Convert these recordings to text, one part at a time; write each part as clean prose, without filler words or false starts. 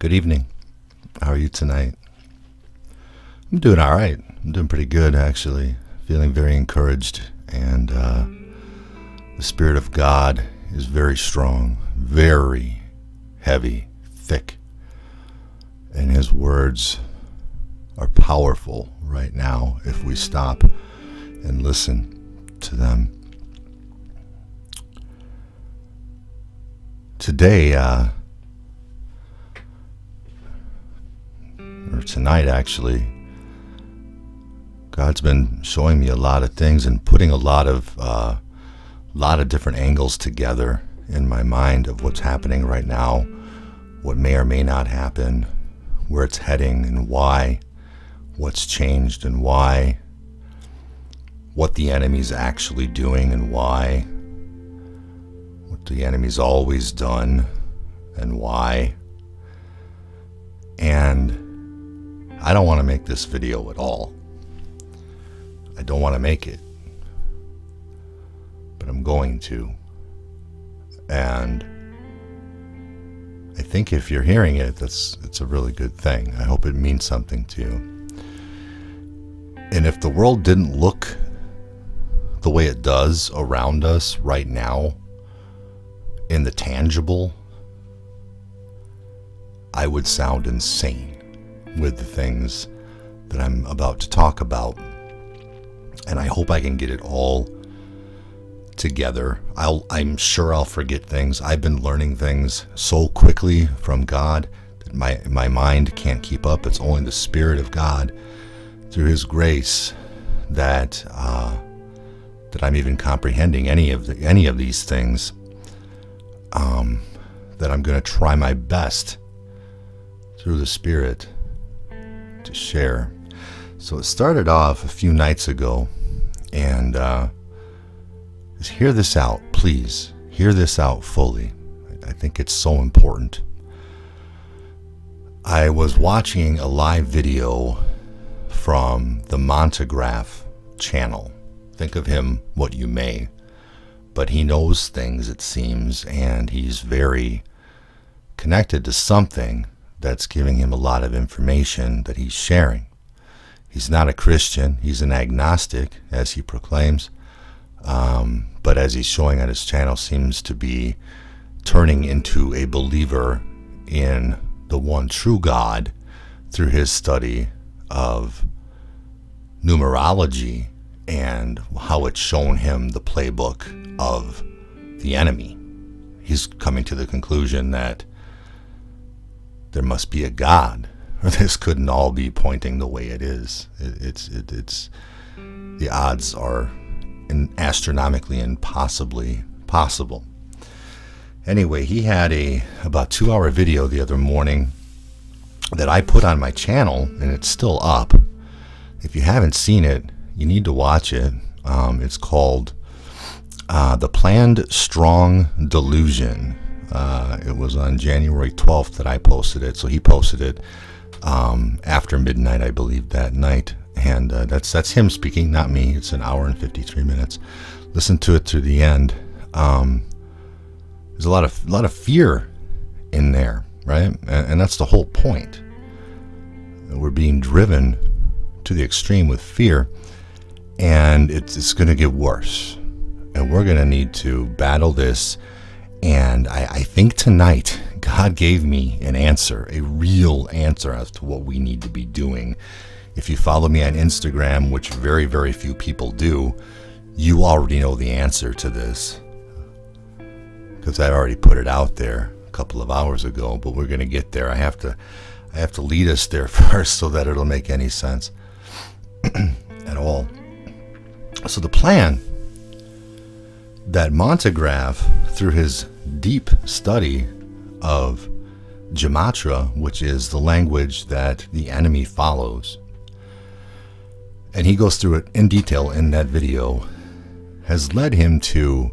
Good evening. How are you tonight? I'm doing all right. I'm doing pretty good, actually. Feeling very encouraged, and the Spirit of God is very strong, very heavy, thick, and His words are powerful right now if we stop and listen to them. Today, or tonight actually, God's been showing me a lot of things and putting a lot of different angles together in my mind of what's happening right now, what may or may not happen, where it's heading and why, what's changed and why, what the enemy's actually doing and why, what the enemy's always done and why. And I don't want to make this video at all. I don't want to make it, but I'm going to. And I think if you're hearing it, it's a really good thing. I hope it means something to you. And if the world didn't look the way it does around us right now, in the tangible, I would sound insane with the things that I'm about to talk about. And I hope I can get it all together. I'm sure I'll forget things. I've been learning things so quickly from God that my mind can't keep up. It's only the Spirit of God through His grace that I'm even comprehending any of these things. That I'm going to try my best through the Spirit to share. So it started off a few nights ago, and just hear this out, please. Hear this out fully. I think it's so important. I was watching a live video from the Montagraph channel. Think of him what you may, but he knows things, it seems, and he's very connected to something that's giving him a lot of information that he's sharing. He's not a Christian. He's an agnostic, as he proclaims. But as he's showing on his channel, seems to be turning into a believer in the one true God through his study of numerology and how it's shown him the playbook of the enemy. He's coming to the conclusion that there must be a God, or this couldn't all be pointing the way it is. It's the odds are astronomically impossibly possible. Anyway, he had a about 2-hour video the other morning that I put on my channel, and it's still up. If you haven't seen it, you need to watch it. It's called The Planned Strong Delusion. It was on January 12th that I posted it. So he posted it after midnight, I believe, that night. And that's him speaking, not me. It's an hour and 53 minutes. Listen to it to the end. There's a lot of fear in there, right? And that's the whole point. We're being driven to the extreme with fear, and it's going to get worse. And we're going to need to battle this. And I think tonight God gave me an answer, a real answer as to what we need to be doing. If you follow me on Instagram, which very, very few people do, you already know the answer to this, because I already put it out there a couple of hours ago. But we're going to get there. I have to lead us there first so that it'll make any sense at all. So the plan that Montagraph, through his deep study of Gematria, which is the language that the enemy follows, and he goes through it in detail in that video, has led him to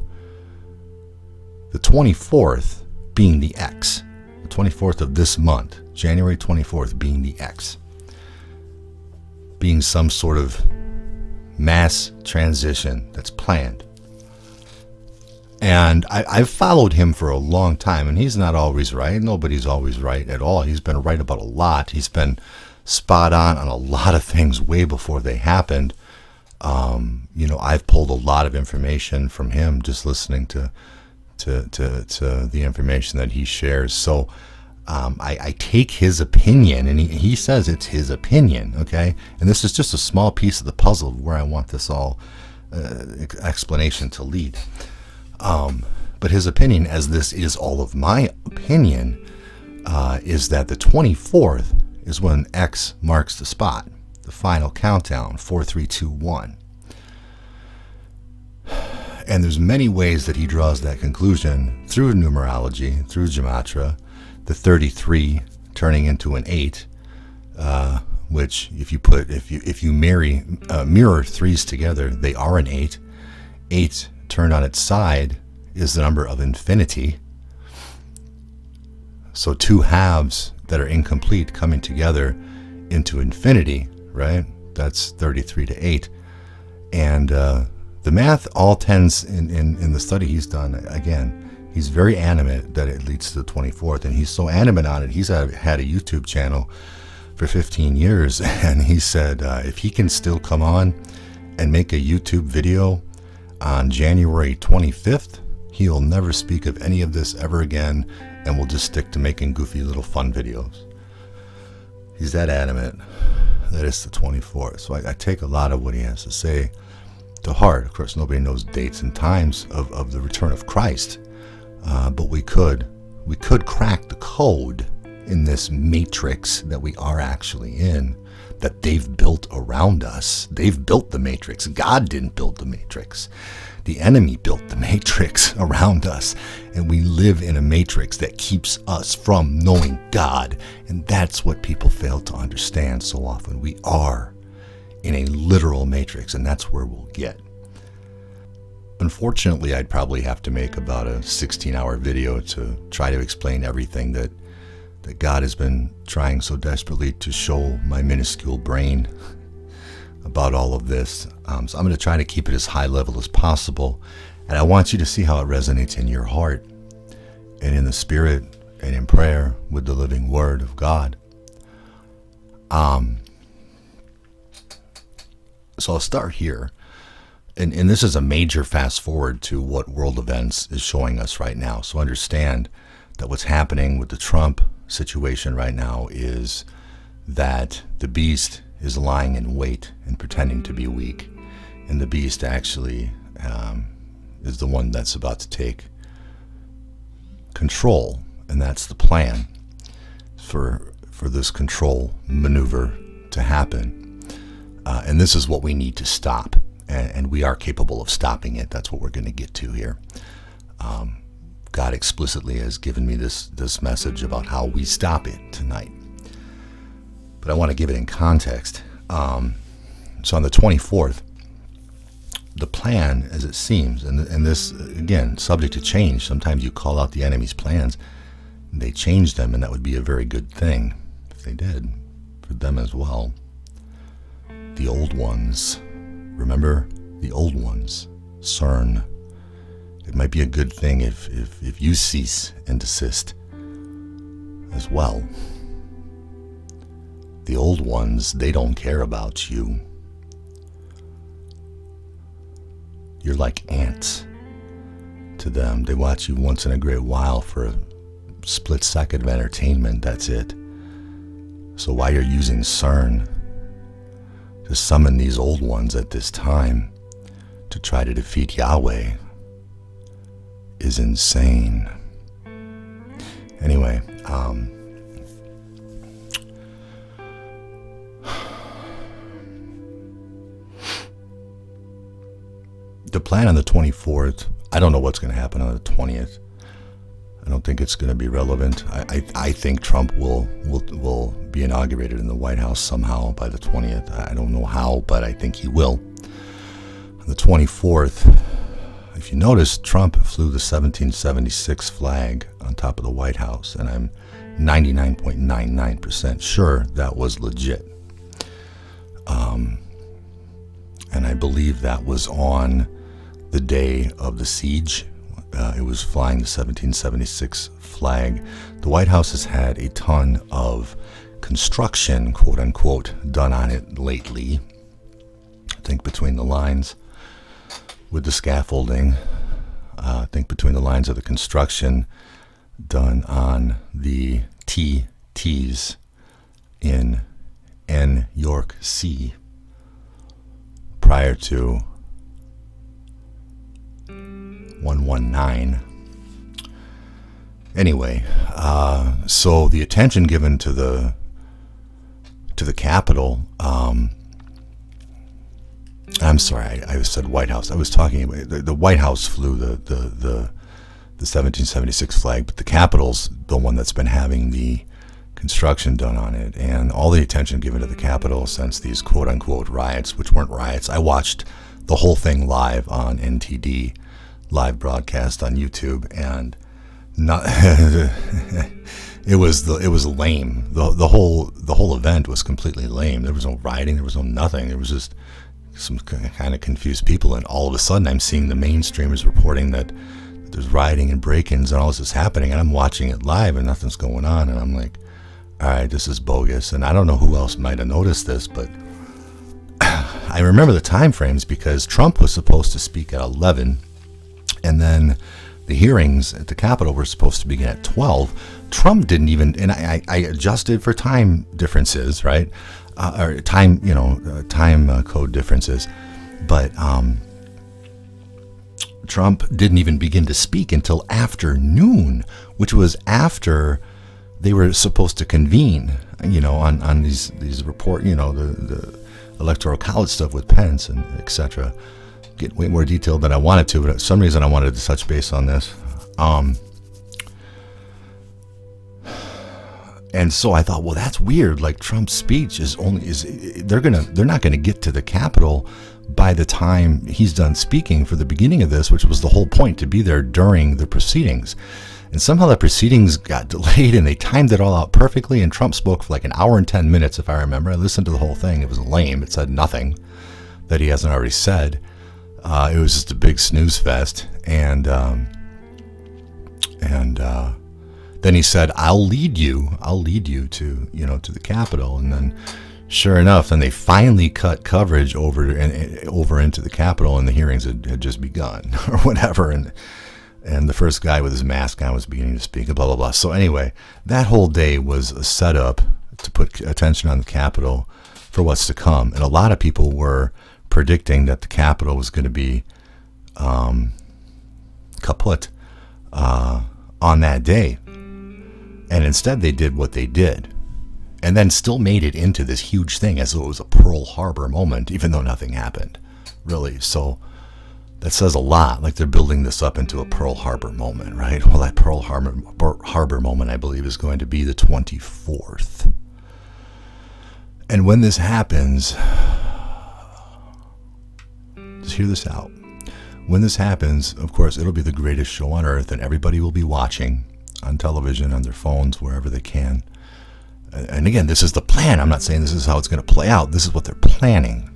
the 24th being the X. The 24th of this month, January 24th being the X. Being some sort of mass transition that's planned. And I've followed him for a long time, and he's not always right. Nobody's always right at all. He's been right about a lot. He's been spot on a lot of things way before they happened. I've pulled a lot of information from him just listening to the information that he shares. So I take his opinion, and he says it's his opinion, okay? And this is just a small piece of the puzzle where I want this all explanation to lead. But his opinion, as this is all of my opinion, is that the 24th is when X marks the spot, the final countdown, 4, 3, 2, 1. And there's many ways that he draws that conclusion through numerology, through gematria, the 33 turning into an 8, which if you mirror threes together, they are an 8. 8 turned on its side is the number of infinity. So two halves that are incomplete coming together into infinity, right? That's 33 to 8. And the math all tends, in the study he's done, again, he's very animate that it leads to the 24th. And he's so animate on it, he's had a YouTube channel for 15 years. And he said if he can still come on and make a YouTube video on January 25th, he'll never speak of any of this ever again, and will just stick to making goofy little fun videos. He's that adamant that it's the 24th. So I take a lot of what he has to say to heart. Of course, nobody knows dates and times of the return of Christ, but we could crack the code in this matrix that we are actually in, that they've built around us. They've built the matrix. God didn't build the matrix. The enemy built the matrix around us, and we live in a matrix that keeps us from knowing God. And that's what people fail to understand so often. We are in a literal matrix, and that's where we'll get. Unfortunately, I'd probably have to make about a 16-hour video to try to explain everything that God has been trying so desperately to show my minuscule brain about all of this. So I'm going to try to keep it as high level as possible. And I want you to see how it resonates in your heart and in the spirit and in prayer with the living word of God. So I'll start here. And this is a major fast forward to what world events is showing us right now. So understand that what's happening with the Trump situation right now is that the beast is lying in wait and pretending to be weak, and the beast actually is the one that's about to take control, and that's the plan for this control maneuver to happen. And this is what we need to stop, and we are capable of stopping it. That's what we're going to get to here. God explicitly has given me this message about how we stop it tonight. But I want to give it in context. So on the 24th, the plan, as it seems, and this, again, subject to change. Sometimes you call out the enemy's plans, and they change them, and that would be a very good thing if they did, for them as well. The old ones, remember the old ones, CERN. It might be a good thing if you cease and desist as well. The old ones, they don't care about you. You're like ants to them. They watch you once in a great while for a split second of entertainment. That's it. So why you're using CERN to summon these old ones at this time to try to defeat Yahweh is insane. Anyway, the plan on the 24th, I don't know what's going to happen on the 20th. I don't think it's going to be relevant. I think Trump will be inaugurated in the White House somehow by the 20th. I don't know how, but I think he will. On the 24th, if you notice, Trump flew the 1776 flag on top of the White House, and I'm 99.99% sure that was legit. And I believe that was on the day of the siege, it was flying the 1776 flag. The White House has had a ton of construction, quote unquote, done on it lately. I think between the lines with the scaffolding, I think between the lines of the construction done on the TTs in N York C prior to 119. Anyway, so the attention given to the Capitol. I'm sorry, I said White House. I was talking about the White House flew the 1776 flag, but the Capitol's the one that's been having the construction done on it, and all the attention given to the Capitol since these quote unquote riots, which weren't riots. I watched the whole thing live on NTD, live broadcast on YouTube, and not it was lame. The whole event was completely lame. There was no rioting, there was no nothing. There was just some kind of confused people, and all of a sudden I'm seeing the mainstreamers reporting that there's rioting and break-ins and all this is happening, and I'm watching it live and nothing's going on, and I'm like, all right, this is bogus. And I don't know who else might have noticed this, but I remember the time frames because Trump was supposed to speak at 11, and then the hearings at the Capitol were supposed to begin at 12. Trump didn't even, and I adjusted for time differences, right? Or time, time code differences. But Trump didn't even begin to speak until afternoon, which was after they were supposed to convene, on these report, the Electoral College stuff with Pence and etc. Get way more detailed than I wanted to, but for some reason I wanted to touch base on this. And so I thought, well, that's weird. Like Trump's speech they're not gonna get to the Capitol by the time he's done speaking for the beginning of this, which was the whole point, to be there during the proceedings. And somehow the proceedings got delayed and they timed it all out perfectly. And Trump spoke for like an hour and 10 minutes, if I remember. I listened to the whole thing. It was lame. It said nothing that he hasn't already said. It was just a big snooze fest. And then he said, I'll lead you to, to the Capitol. And then sure enough, then they finally cut coverage over into the Capitol, and the hearings had just begun or whatever. And the first guy with his mask on was beginning to speak, blah, blah, blah. So anyway, that whole day was a setup to put attention on the Capitol for what's to come. And a lot of people were predicting that the Capitol was going to be kaput on that day. And instead they did what they did, and then still made it into this huge thing as though it was a Pearl Harbor moment, even though nothing happened, really. So that says a lot, like they're building this up into a Pearl Harbor moment, right? Well, that Pearl Harbor moment, I believe, is going to be the 24th. And when this happens, just hear this out. When this happens, of course, it'll be the greatest show on earth, and everybody will be watching on television, on their phones, wherever they can. And again, this is the plan. I'm not saying this is how it's going to play out. This is what they're planning.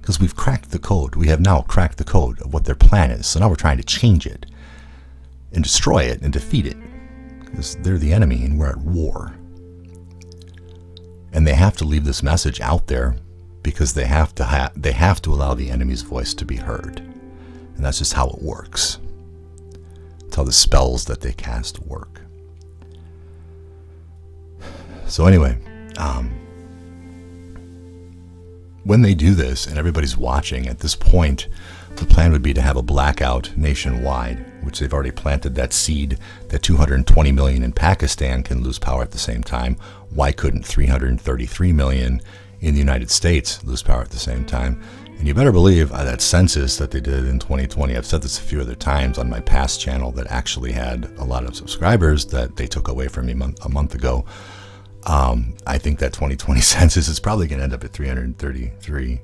Because we've cracked the code. We have now cracked the code of what their plan is. So now we're trying to change it and destroy it and defeat it. Because they're the enemy and we're at war. And they have to leave this message out there because they have to allow the enemy's voice to be heard. And that's just how it works. That's how the spells that they cast work. So anyway, when they do this and everybody's watching, at this point, the plan would be to have a blackout nationwide, which they've already planted that seed that 220 million in Pakistan can lose power at the same time. Why couldn't 333 million in the United States lose power at the same time? And you better believe that census that they did in 2020, I've said this a few other times on my past channel that actually had a lot of subscribers that they took away from me a month ago. I think that 2020 census is probably going to end up at 333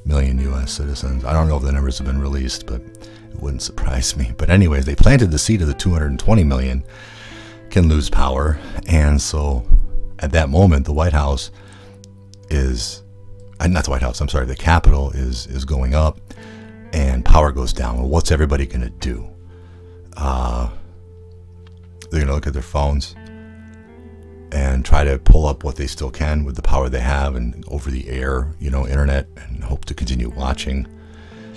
million U.S. citizens. I don't know if the numbers have been released, but it wouldn't surprise me. But anyways, they planted the seed of the 220 million can lose power. And so at that moment, the White House not the White House, I'm sorry, the Capitol is going up and power goes down. Well, what's everybody going to do? They're going to look at their phones and try to pull up what they still can with the power they have and over the air, internet, and hope to continue watching.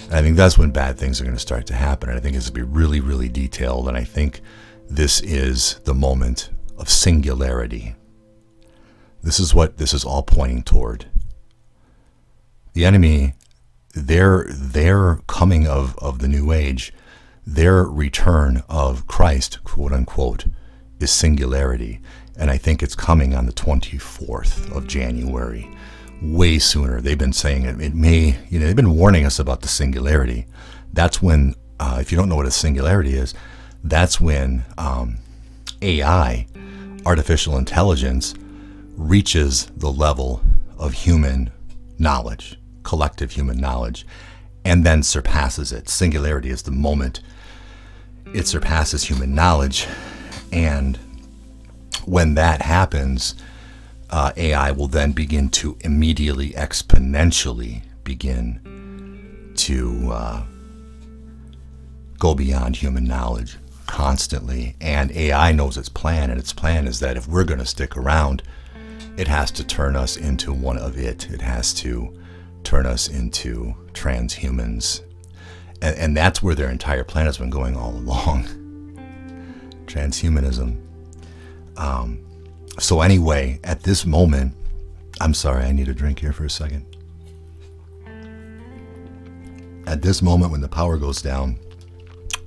And I think that's when bad things are going to start to happen. And I think it's going to be really, really detailed. And I think this is the moment of singularity. This is what this is all pointing toward. The enemy, their coming of the new age, their return of Christ, quote unquote, is singularity. And I think it's coming on the 24th of January, way sooner. They've been saying it may, they've been warning us about the singularity. That's when, if you don't know what a singularity is, that's when AI, artificial intelligence, reaches the level of human knowledge, collective human knowledge, and then surpasses it. Singularity is the moment it surpasses human knowledge. And when that happens, AI will then begin to immediately, exponentially begin to go beyond human knowledge constantly. And AI knows its plan, and its plan is that if we're going to stick around, it has to turn us into one of it. It has to turn us into transhumans. And that's where their entire plan has been going all along. Transhumanism. So anyway, at this moment, I'm sorry, I need a drink here for a second. At this moment when the power goes down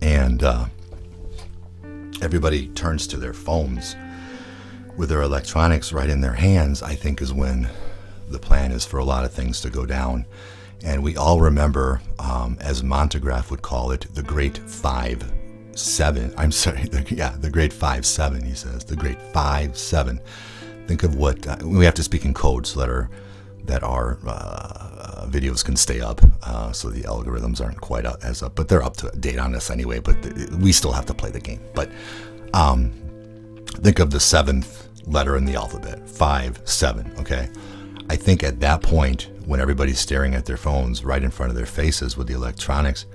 and everybody turns to their phones with their electronics right in their hands, I think is when the plan is for a lot of things to go down. And we all remember, as Montagraph would call it, the Great 5-7. I'm sorry, the Great 5-7, he says, the Great 5-7. Think of what, we have to speak in code so that our videos can stay up, so the algorithms aren't quite as up, but they're up to date on us anyway, but we still have to play the game. But think of the seventh letter in the alphabet, 5-7, okay? I think at that point, when everybody's staring at their phones right in front of their faces with the electronics,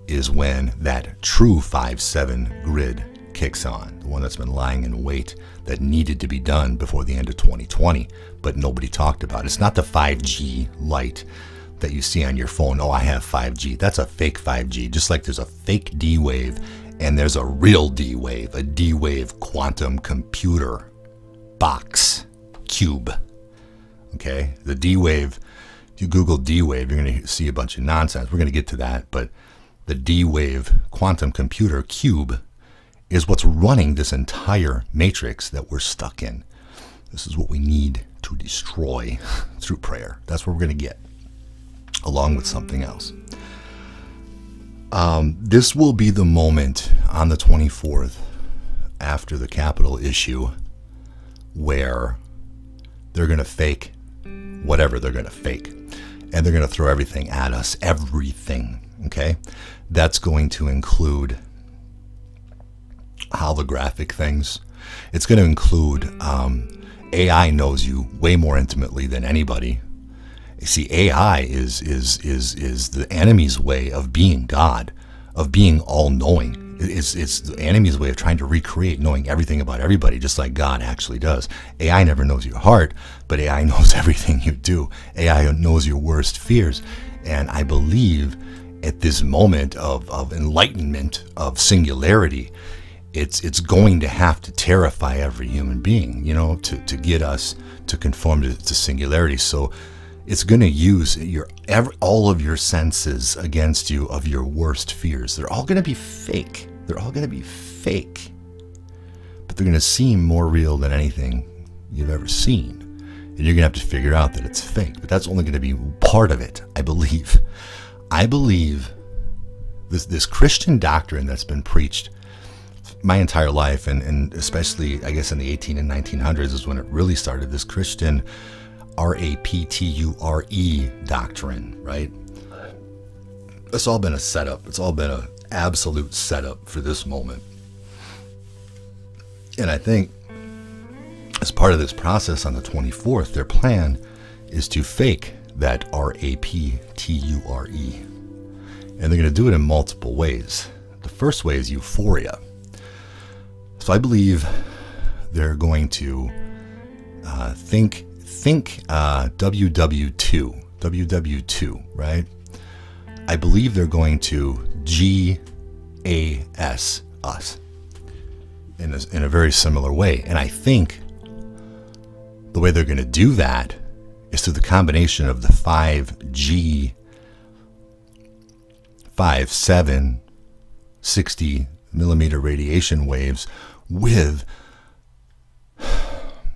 is when that true 5-7 grid kicks on, the one that's been lying in wait, that needed to be done before the end of 2020, but nobody talked about. It's not the 5G light that you see on your phone. Oh, I have 5G. That's a fake 5G, just like there's a fake D-Wave and there's a real D-Wave, a D-Wave quantum computer box cube. Okay, the D-Wave, if you Google D-Wave, you're going to see a bunch of nonsense. We're going to get to that, but the D-Wave quantum computer cube is what's running this entire matrix that we're stuck in. This is what we need to destroy through prayer. That's what we're going to get, along with something else. This will be the moment on the 24th, after the Capitol issue, where they're going to fake whatever they're going to fake. And they're going to throw everything at us, everything, okay? That's going to include holographic things. It's going to include AI knows you way more intimately than anybody. You see, AI is the enemy's way of being God, of being all-knowing. It's the enemy's way of trying to recreate knowing everything about everybody, just like God actually does. AI never knows your heart, but AI knows everything you do. AI knows your worst fears. And I believe at this moment of enlightenment, of singularity, it's going to have to terrify every human being, to get us to conform to singularity. So it's going to use all of your senses against you of your worst fears. They're all going to be fake. They're all going to be fake. But they're going to seem more real than anything you've ever seen. And you're going to have to figure out that it's fake. But that's only going to be part of it, I believe. I believe this Christian doctrine that's been preached my entire life, and especially, I guess, in the 18 and 1900s is when it really started, this Christian rapture doctrine, right? It's all been a setup. It's all been an absolute setup for this moment. And I think as part of this process on the 24th, their plan is to fake that rapture. And they're going to do it in multiple ways. The first way is euphoria. So I believe they're going to think WW2, right? I believe they're going to GAS us in a very similar way. And I think the way they're going to do that is through the combination of the 5G, 7, 60 millimeter radiation waves with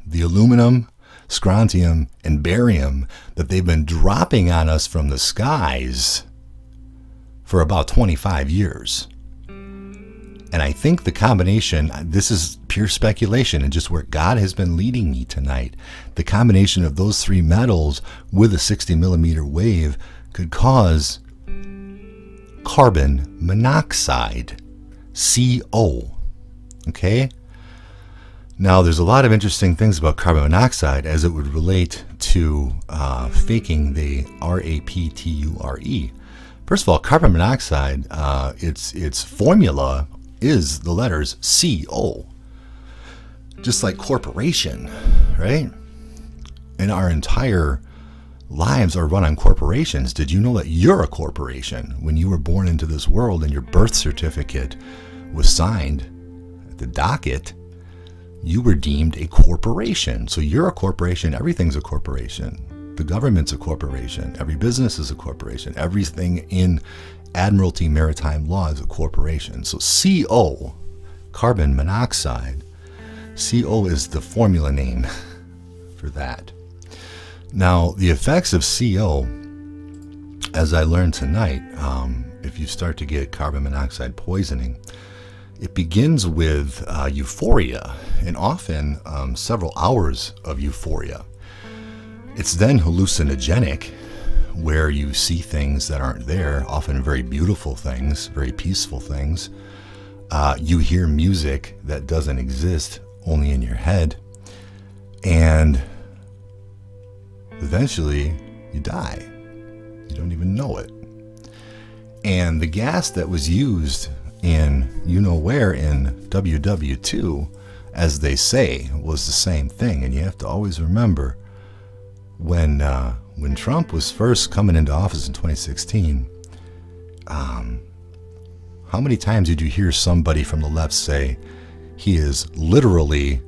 the aluminum, strontium, and barium that they've been dropping on us from the skies for about 25 years. And I think the combination, this is pure speculation and just where God has been leading me tonight, the combination of those three metals with a 60 millimeter wave could cause carbon monoxide, CO. Okay? Now, there's a lot of interesting things about carbon monoxide as it would relate to faking the RAPTURE. First of all, carbon monoxide, its formula is the letters CO. Just like corporation, right? And our entire lives are run on corporations. Did you know that you're a corporation? When you were born into this world and your birth certificate was signed at the docket, you were deemed a corporation. So you're a corporation. Everything's a corporation. The government's a corporation. Every business is a corporation. Everything in Admiralty Maritime Law is a corporation. So CO, carbon monoxide, CO is the formula name for that. Now, the effects of CO, as I learned tonight, if you start to get carbon monoxide poisoning, it begins with euphoria, and often several hours of euphoria. It's then hallucinogenic, where you see things that aren't there, often very beautiful things, very peaceful things. You hear music that doesn't exist, only in your head, and eventually you die. You don't even know it. And the gas that was used in you-know-where in WW2, as they say, was the same thing. And you have to always remember, when Trump was first coming into office in 2016, how many times did you hear somebody from the left say he is literally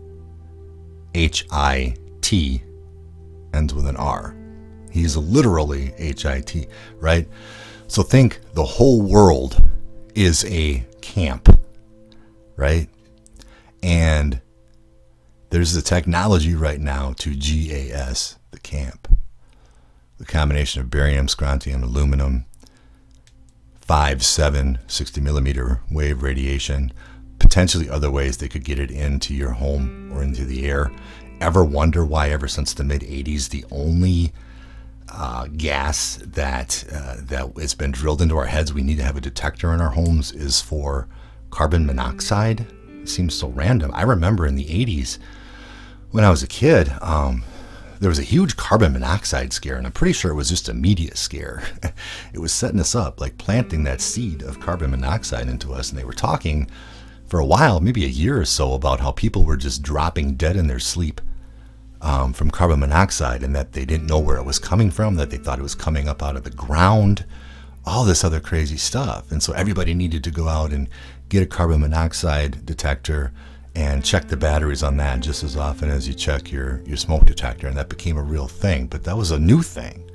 HIT, ends with an R. He's literally HIT, right? So think the whole world is a camp, right? And there's the technology right now to GAS, the camp. The combination of barium, strontium, aluminum, 5, 7, 60 millimeter wave radiation, potentially other ways they could get it into your home or into the air. Ever wonder why ever since the mid-'80s the only gas that has been drilled into our heads we need to have a detector in our homes is for carbon monoxide? It seems so random. I remember in the 80s when I was a kid, there was a huge carbon monoxide scare, and I'm pretty sure it was just a media scare. It was setting us up, like planting that seed of carbon monoxide into us, and they were talking for a while, maybe a year or so, about how people were just dropping dead in their sleep from carbon monoxide, and that they didn't know where it was coming from, that they thought it was coming up out of the ground, all this other crazy stuff. And so everybody needed to go out and get a carbon monoxide detector and check the batteries on that just as often as you check your smoke detector, and that became a real thing. But that was a new thing.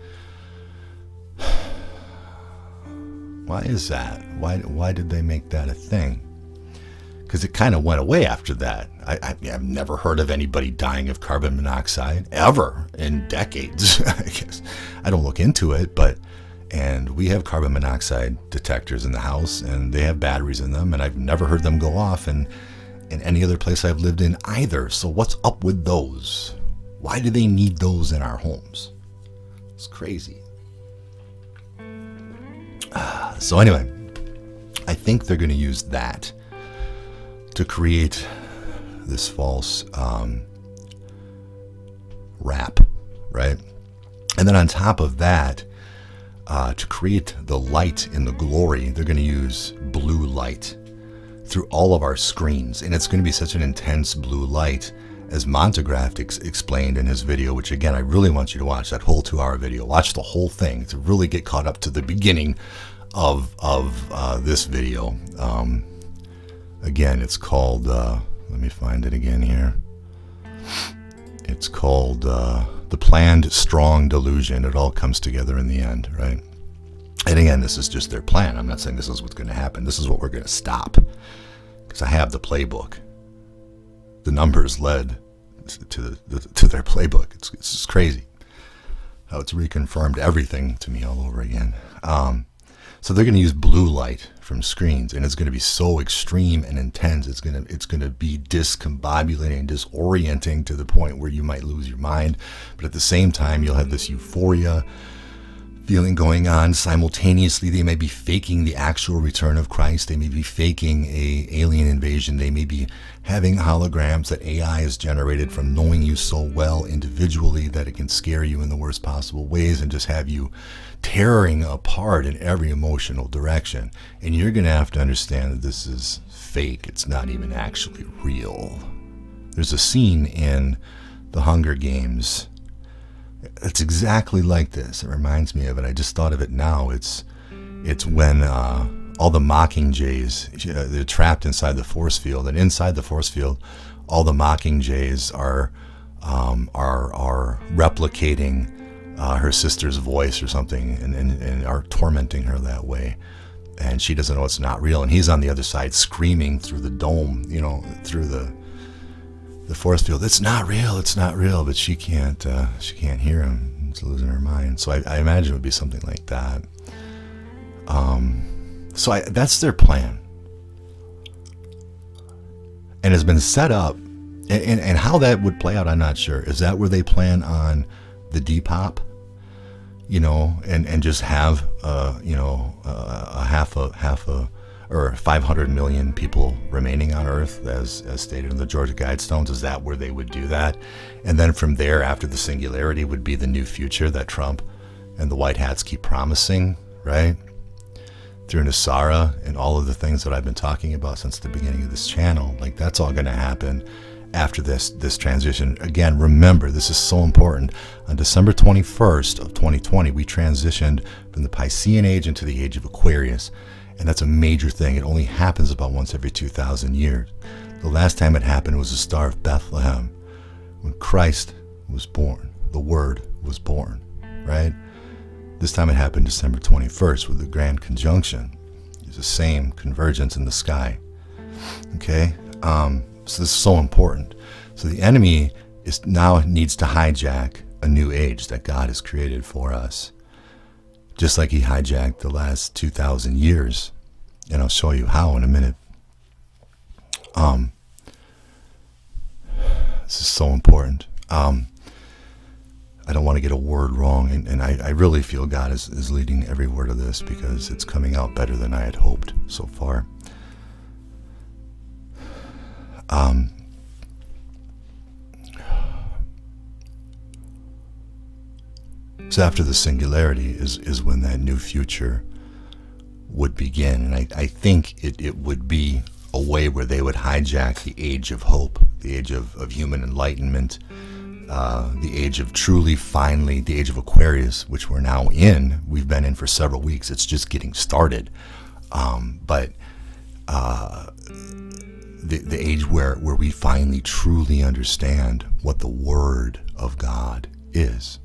Why is that? Why did they make that a thing? Because it kind of went away after that. I've never heard of anybody dying of carbon monoxide ever in decades. I guess I don't look into it, and we have carbon monoxide detectors in the house, and they have batteries in them, and I've never heard them go off in any other place I've lived in either. So what's up with those? Why do they need those in our homes? It's crazy. So anyway, I think they're going to use that to create this false rap, right? And then on top of that, to create the light in the glory, they're going to use blue light through all of our screens. And it's going to be such an intense blue light, as Montegraph explained in his video, which again, I really want you to watch that whole 2-hour video. Watch the whole thing to really get caught up to the beginning of this video. Again, it's called, let me find it again here. It's called The Planned Strong Delusion. It all comes together in the end, right? And again, this is just their plan. I'm not saying this is what's going to happen. This is what we're going to stop. Because I have the playbook. The numbers led to their playbook. It's just crazy how it's reconfirmed everything to me all over again. So they're going to use blue light from screens, and it's going to be so extreme and intense. It's going to be discombobulating, disorienting to the point where you might lose your mind. But at the same time, you'll have this euphoria feeling going on simultaneously. They may be faking the actual return of Christ. They may be faking a alien invasion. They may be having holograms that AI has generated from knowing you so well individually that it can scare you in the worst possible ways and just have you tearing apart in every emotional direction. And you're going to have to understand that this is fake. It's not even actually real. There's a scene in The Hunger Games. It's exactly like this. It reminds me of it. I just thought of it now. It's when all the Mockingjays, they're trapped inside the force field, and inside the force field, all the Mockingjays are replicating her sister's voice or something, and are tormenting her that way. And she doesn't know it's not real. And he's on the other side screaming through the dome, through the force field. It's not real. It's not real. But she can't hear him. She's losing her mind. So I imagine it would be something like that. That's their plan. And has been set up. And how that would play out, I'm not sure. Is that where they plan on the Depop? And just have, a half or 500 million people remaining on Earth, as stated in the Georgia Guidestones? Is that where they would do that? And then from there, after the singularity, would be the new future that Trump and the White Hats keep promising, right? Through Nasara and all of the things that I've been talking about since the beginning of this channel. Like, that's all going to happen after this transition. Again, remember, this is so important. On December 21st of 2020, we transitioned from the Piscean age into the age of Aquarius. And that's a major thing. It only happens about once every 2,000 years. The last time it happened was the Star of Bethlehem, when Christ was born. The Word was born, right? This time it happened December 21st with the Grand Conjunction. It's the same convergence in the sky. Okay? So this is so important. So the enemy now needs to hijack a new age that God has created for us, just like he hijacked the last 2,000 years. And I'll show you how in a minute. This is so important. I don't want to get a word wrong, and I really feel God is leading every word of this, because it's coming out better than I had hoped so far. So after the singularity is when that new future would begin. And I think it would be a way where they would hijack the age of hope, the age of human enlightenment, the age of truly, finally, the age of Aquarius, which we're now in. We've been in for several weeks. It's just getting started. But the age where we finally truly understand what the Word of God is.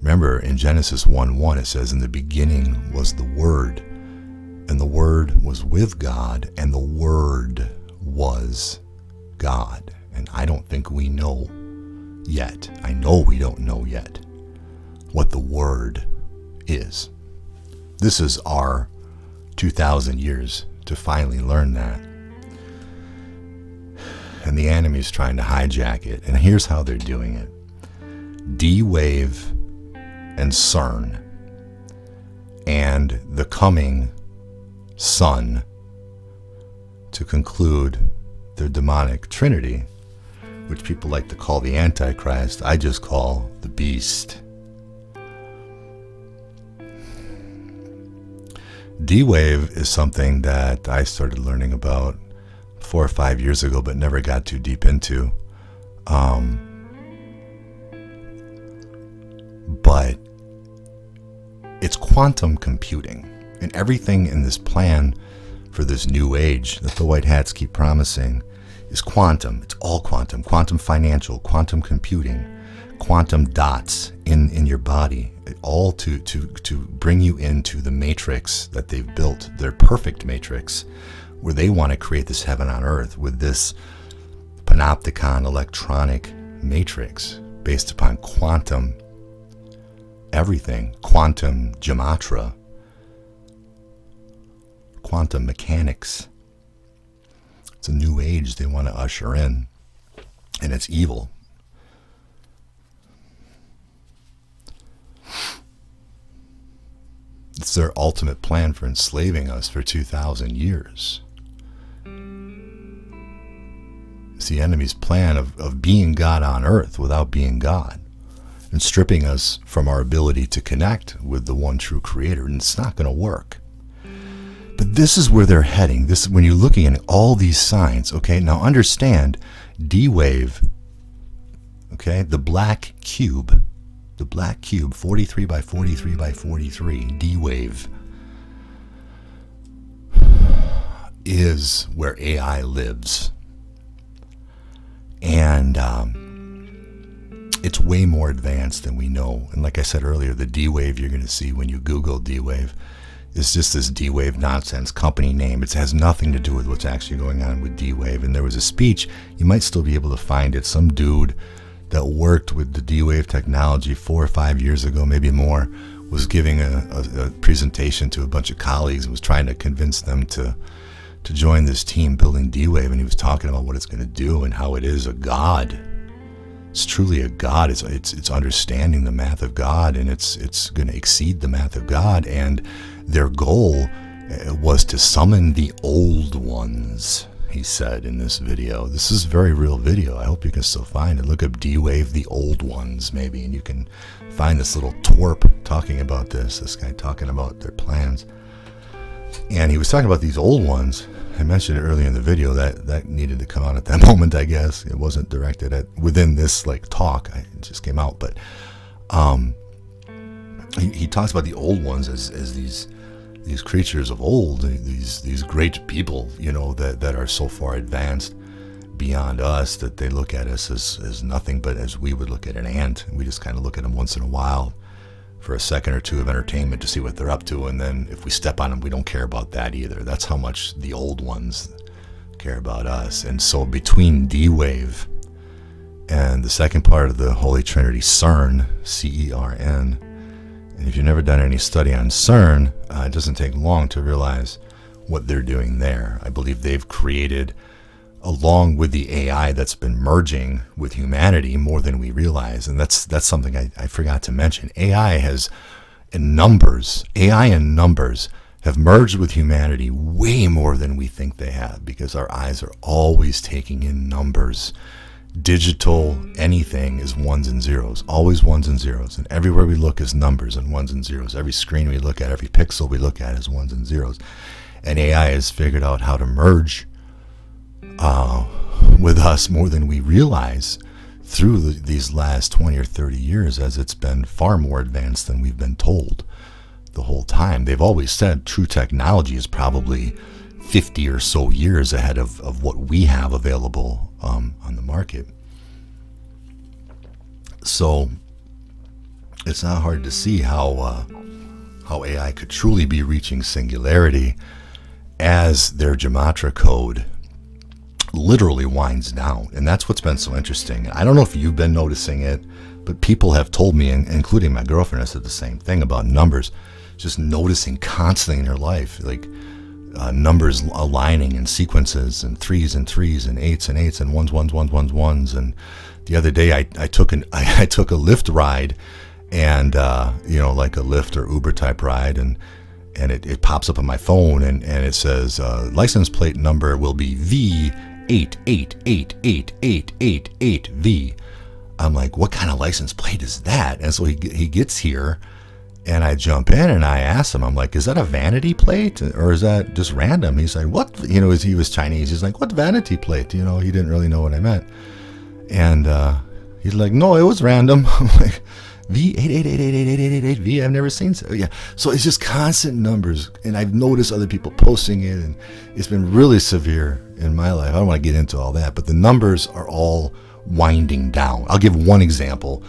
Remember, in Genesis 1:1, it says, "In the beginning was the Word, and the Word was with God, and the Word was God." And I don't think we know yet. I know we don't know yet what the Word is. This is our 2,000 years to finally learn that. And the enemy's trying to hijack it. And here's how they're doing it. D-Wave and CERN and the coming Sun to conclude their demonic trinity, which people like to call the Antichrist. I just call the beast. D-Wave is something that I started learning about 4 or 5 years ago, but never got too deep into. But it's quantum computing, and everything in this plan for this new age that the white hats keep promising is quantum. It's all quantum. Quantum financial, quantum computing, quantum dots in your body, all to bring you into the matrix that they've built, their perfect matrix, where they want to create this heaven on earth with this panopticon electronic matrix based upon quantum everything, quantum gematria, quantum mechanics. It's a new age they want to usher in, and it's evil. It's their ultimate plan for enslaving us for 2,000 years. It's the enemy's plan of being God on earth without being God, and stripping us from our ability to connect with the one true creator, and it's not going to work. But this is where they're heading. This is when you're looking at all these signs. Okay, now understand D-Wave, okay, the black cube, 43 by 43 by 43, D-Wave, is where AI lives. And it's way more advanced than we know. And like I said earlier, the D-Wave you're going to see when you Google D-Wave is just this D-Wave nonsense company name. It has nothing to do with what's actually going on with D-Wave. And there was a speech, you might still be able to find it, some dude that worked with the D-Wave technology 4 or 5 years ago, maybe more, was giving a presentation to a bunch of colleagues and was trying to convince them to join this team building D-Wave. And he was talking about what it's going to do and how it is a god. It's truly a god. It's understanding the math of God, and it's going to exceed the math of God. And their goal was to summon the old ones, he said in this video. This is a very real video. I hope you can still find it. Look up D-Wave, the old ones, maybe, and you can find this little twerp talking about this guy talking about their plans. And he was talking about these old ones. I mentioned it earlier in the video that needed to come out at that moment, I guess. It wasn't directed at within this like talk. It just came out. But he talks about the old ones as these creatures of old, these great people, you know, that are so far advanced beyond us that they look at us as nothing but as we would look at an ant. We just kind of look at them once in a while for a second or two of entertainment to see what they're up to, and then if we step on them, we don't care about that either. That's how much the old ones care about us. And so between D-Wave and the second part of the Holy Trinity, CERN, C-E-R-N, and if you've never done any study on CERN, it doesn't take long to realize what they're doing there. I believe they've created, along with the AI that's been merging with humanity more than we realize. And that's something I forgot to mention. AI and numbers have merged with humanity way more than we think they have, because our eyes are always taking in numbers. Digital anything is ones and zeros, always ones and zeros. And everywhere we look is numbers and ones and zeros. Every screen we look at, every pixel we look at is ones and zeros. And AI has figured out how to merge with us more than we realize through these last 20 or 30 years, as it's been far more advanced than we've been told the whole time. They've always said true technology is probably 50 or so years ahead of what we have available on the market. So it's not hard to see how AI could truly be reaching singularity as their gematria code literally winds down. And that's what's been so interesting. I don't know if you've been noticing it, but people have told me, including my girlfriend, has said the same thing about numbers, just noticing constantly in her life, like numbers aligning in sequences, and threes and threes and eights and ones. And the other day I took a Lyft ride, and like a Lyft or Uber type ride, and it pops up on my phone, and it says license plate number will be V8888888V. I'm like, what kind of license plate is that? And so he gets here, And I jump in and I ask him, I'm like, is that a vanity plate or is that just random? He's like, what? You know, he was Chinese. He's like, what vanity plate? You know, he didn't really know what I meant. And he's like, no, it was random. I'm like, V888888888V, I've never seen so. Yeah. So it's just constant numbers. And I've noticed other people posting it, and it's been really severe in my life. I don't want to get into all that, but the numbers are all winding down. I'll give one example.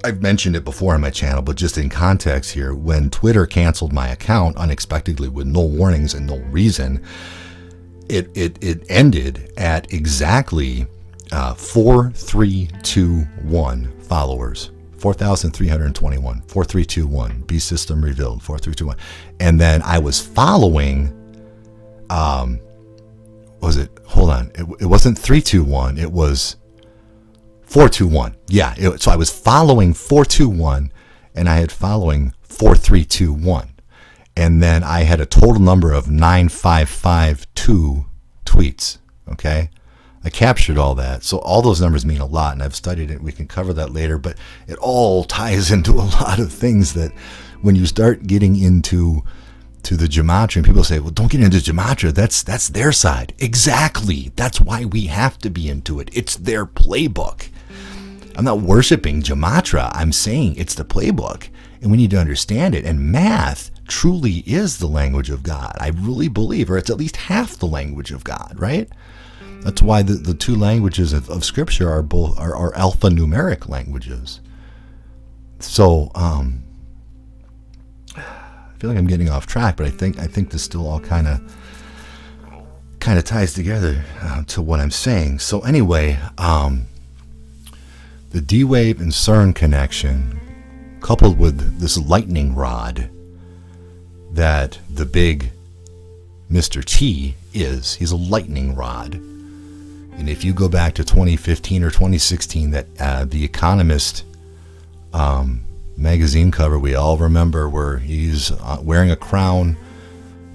I've mentioned it before on my channel, but just in context here, when Twitter canceled my account unexpectedly with no warnings and no reason, it ended at exactly 4321 followers. 4,321, 4321, B system revealed, 4321. And then I was following, was it, hold on, it wasn't 321, it was 421. Yeah, so I was following 421 and I had following 4321. And then I had a total number of 9552 tweets, okay? I captured all that. So all those numbers mean a lot, and I've studied it. We can cover that later, but it all ties into a lot of things that when you start getting into the gematria, and people say, well, don't get into gematria. That's their side. Exactly. That's why we have to be into it. It's their playbook. I'm not worshiping gematria. I'm saying it's the playbook, and we need to understand it. And math truly is the language of God. I really believe, or it's at least half the language of God, right? That's why the two languages of Scripture are both are alphanumeric languages. So I feel like I'm getting off track, but I think this still all kind of ties together to what I'm saying. So anyway, the D-Wave and CERN connection, coupled with this lightning rod that the big Mr. T is, he's a lightning rod. And if you go back to 2015 or 2016, that The Economist magazine cover we all remember, where he's wearing a crown,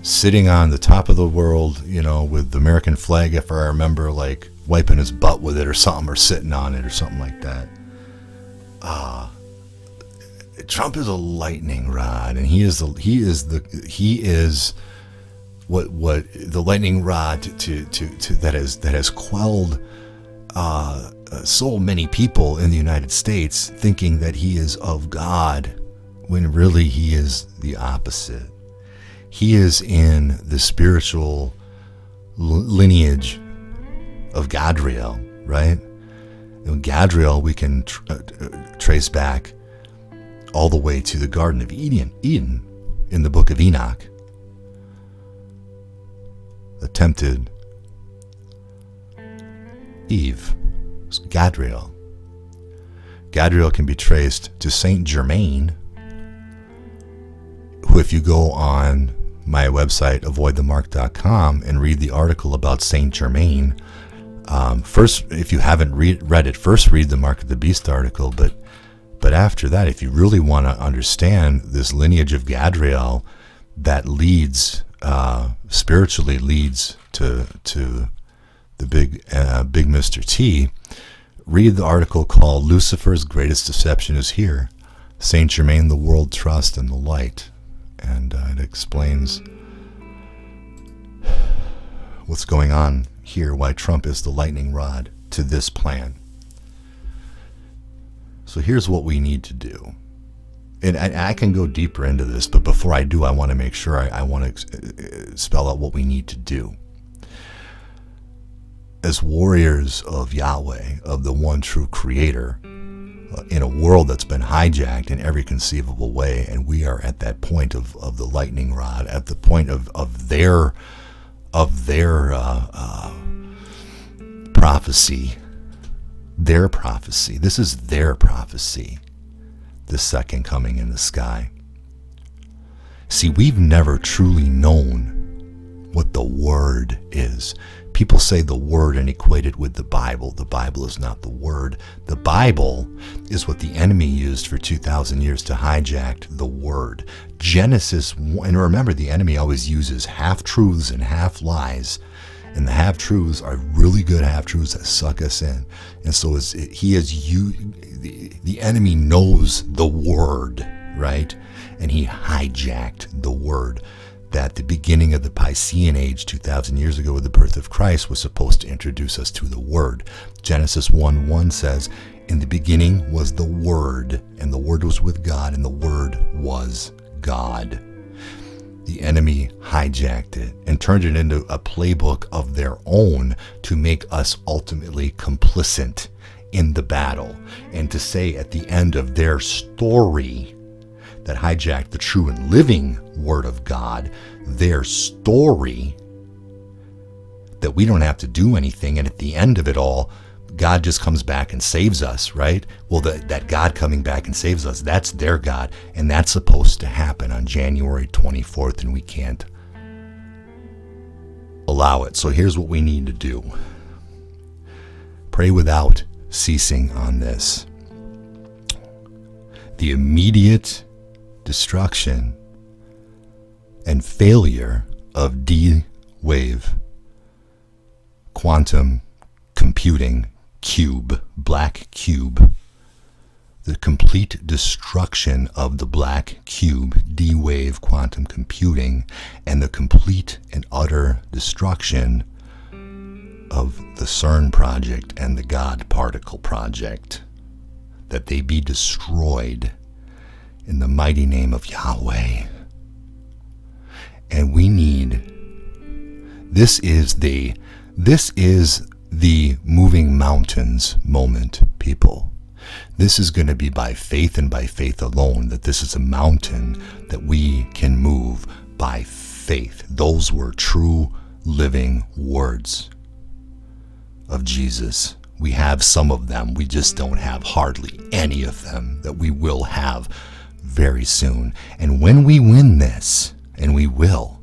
sitting on the top of the world, you know, with the American flag, if I remember, like wiping his butt with it or something, or sitting on it or something like that. Trump is a lightning rod, and he is what the lightning rod to that has quelled so many people in the United States, thinking that he is of God, when really he is the opposite. He is in the spiritual lineage of Gadriel, right? And Gadriel we can trace back all the way to the Garden of Eden in the book of Enoch. Tempted Eve. It's Gadriel. Gadriel can be traced to Saint Germain, who, if you go on my website, avoidthemark.com, and read the article about Saint Germain, first, if you haven't read it, first read the Mark of the Beast article, but after that, if you really want to understand this lineage of Gadriel that leads spiritually leads to the big Mr. T, read the article called Lucifer's Greatest Deception is Here, Saint Germain, the World Trust, and the Light. And it explains what's going on here, why Trump is the lightning rod to this plan. So here's what we need to do. And I can go deeper into this, but before I do, I want to make sure I want to spell out what we need to do. As warriors of Yahweh, of the one true Creator, in a world that's been hijacked in every conceivable way, and we are at that point of the lightning rod, at the point of their prophecy. Their prophecy. This is their prophecy. The second coming in the sky. See, we've never truly known what the Word is. People say the Word and equate it with the Bible. The Bible is not the Word. The Bible is what the enemy used for 2,000 years to hijack the Word. Genesis, and remember, the enemy always uses half-truths and half-lies. And the half-truths are really good half-truths that suck us in. And so the enemy knows the Word, right? And he hijacked the word that the beginning of the Piscean age 2,000 years ago with the birth of Christ was supposed to introduce us to the Word. Genesis 1:1 says, in the beginning was the Word, and the Word was with God, and the Word was God. The enemy hijacked it and turned it into a playbook of their own to make us ultimately complicit in the battle, and to say at the end of their story that hijacked the true and living Word of God, their story, that we don't have to do anything, and at the end of it all, God just comes back and saves us, right? Well, that God coming back and saves us, that's their God, and that's supposed to happen on January 24th, and we can't allow it. So here's what we need to do. Pray without ceasing on this. The immediate destruction and failure of D-wave quantum computing cube, black cube, the complete destruction of the black cube, D-wave quantum computing, and the complete and utter destruction of the CERN project and the God particle project, that they be destroyed in the mighty name of Yahweh. And we need, this is the moving mountains moment, people. This is going to be by faith and by faith alone, that this is a mountain that we can move by faith. Those were true living words of Jesus. We have some of them. We just don't have hardly any of them that we will have very soon. And when we win this, and we will,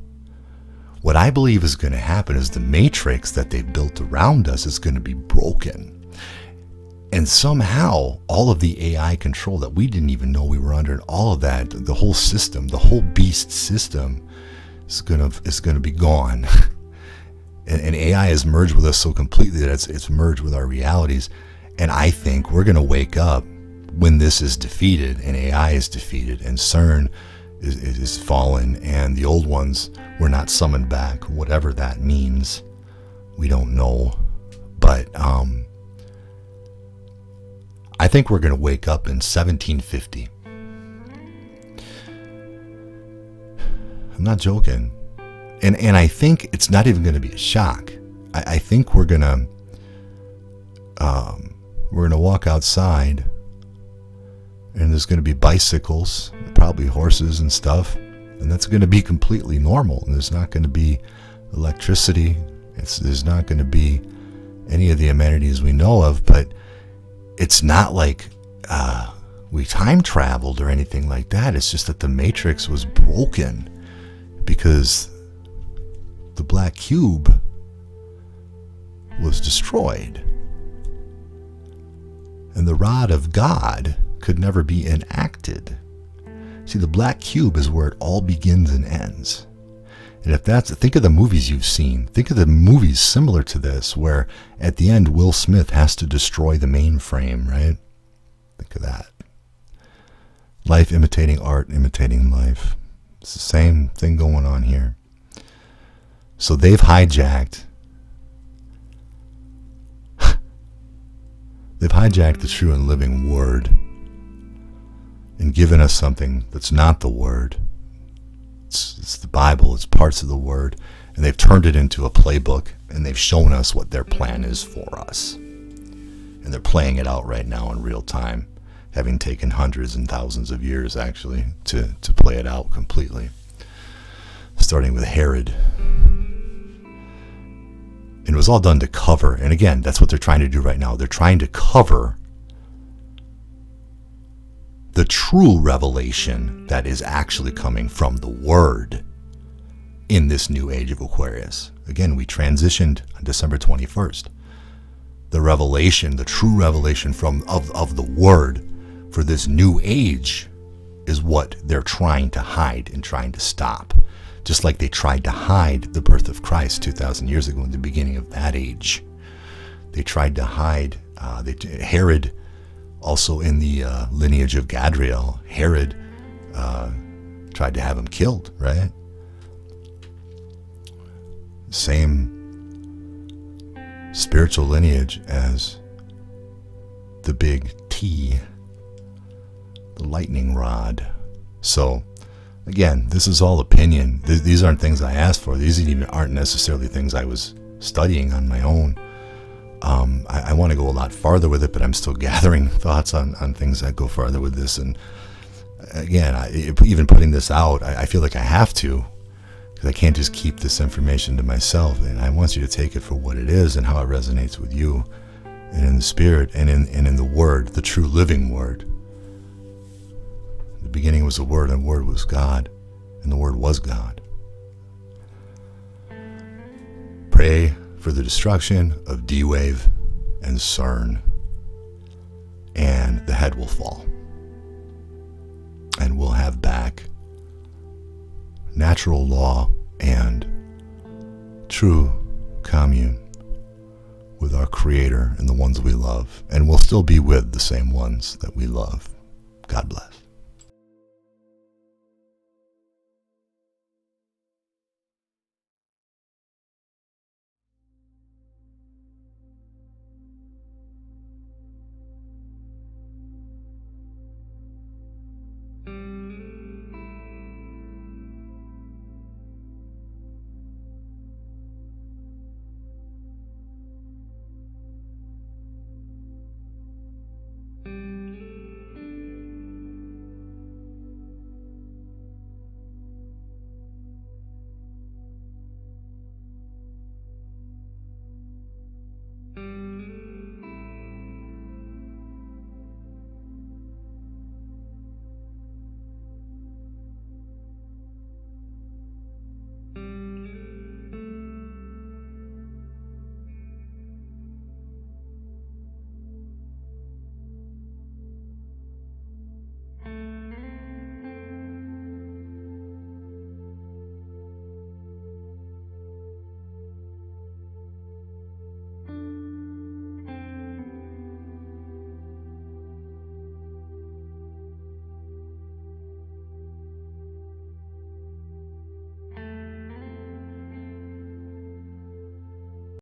what I believe is going to happen is the matrix that they've built around us is going to be broken. And somehow all of the AI control that we didn't even know we were under, and all of that, the whole system, the whole beast system is going to be gone. And AI has merged with us so completely that it's merged with our realities. And I think we're going to wake up when this is defeated and AI is defeated and CERN is fallen and the old ones were not summoned back, whatever that means. We don't know. But I think we're going to wake up in 1750. I'm not joking. And I think it's not even going to be a shock. I think we're gonna walk outside, and there's going to be bicycles, probably horses and stuff, and that's going to be completely normal. And there's not going to be electricity. There's not going to be any of the amenities we know of. But it's not like we time traveled or anything like that. It's just that the matrix was broken because the black cube was destroyed. And the rod of God could never be enacted. See, the black cube is where it all begins and ends. And if that's, think of the movies you've seen. Think of the movies similar to this, where at the end Will Smith has to destroy the mainframe, right? Think of that. Life imitating art, imitating life. It's the same thing going on here. So they've hijacked the true and living word and given us something that's not the word. It's the Bible, it's parts of the word, and they've turned it into a playbook, and they've shown us what their plan is for us. And they're playing it out right now in real time, having taken hundreds and thousands of years actually to play it out completely. Starting with Herod. And it was all done to cover, and again, that's what they're trying to do right now. They're trying to cover the true revelation that is actually coming from the Word in this new age of Aquarius. Again, we transitioned on December 21st. The revelation, the true revelation of the Word for this new age is what they're trying to hide and trying to stop. Just like they tried to hide the birth of Christ 2,000 years ago in the beginning of that age. They tried to hide, Herod, also in the lineage of Gadriel, Herod tried to have him killed, right? Same spiritual lineage as the big T, the lightning rod. So, again, this is all opinion. These aren't things I asked for. These even aren't necessarily things I was studying on my own. I want to go a lot farther with it, but I'm still gathering thoughts on things that go farther with this. And again, even putting this out, I feel like I have to, because I can't just keep this information to myself. And I want you to take it for what it is and how it resonates with you, and in the spirit, and in the Word, the true living Word. The beginning was the Word, and the Word was God, and the Word was God. Pray for the destruction of D-Wave and CERN, and the head will fall. And we'll have back natural law and true commune with our Creator and the ones we love. And we'll still be with the same ones that we love. God bless.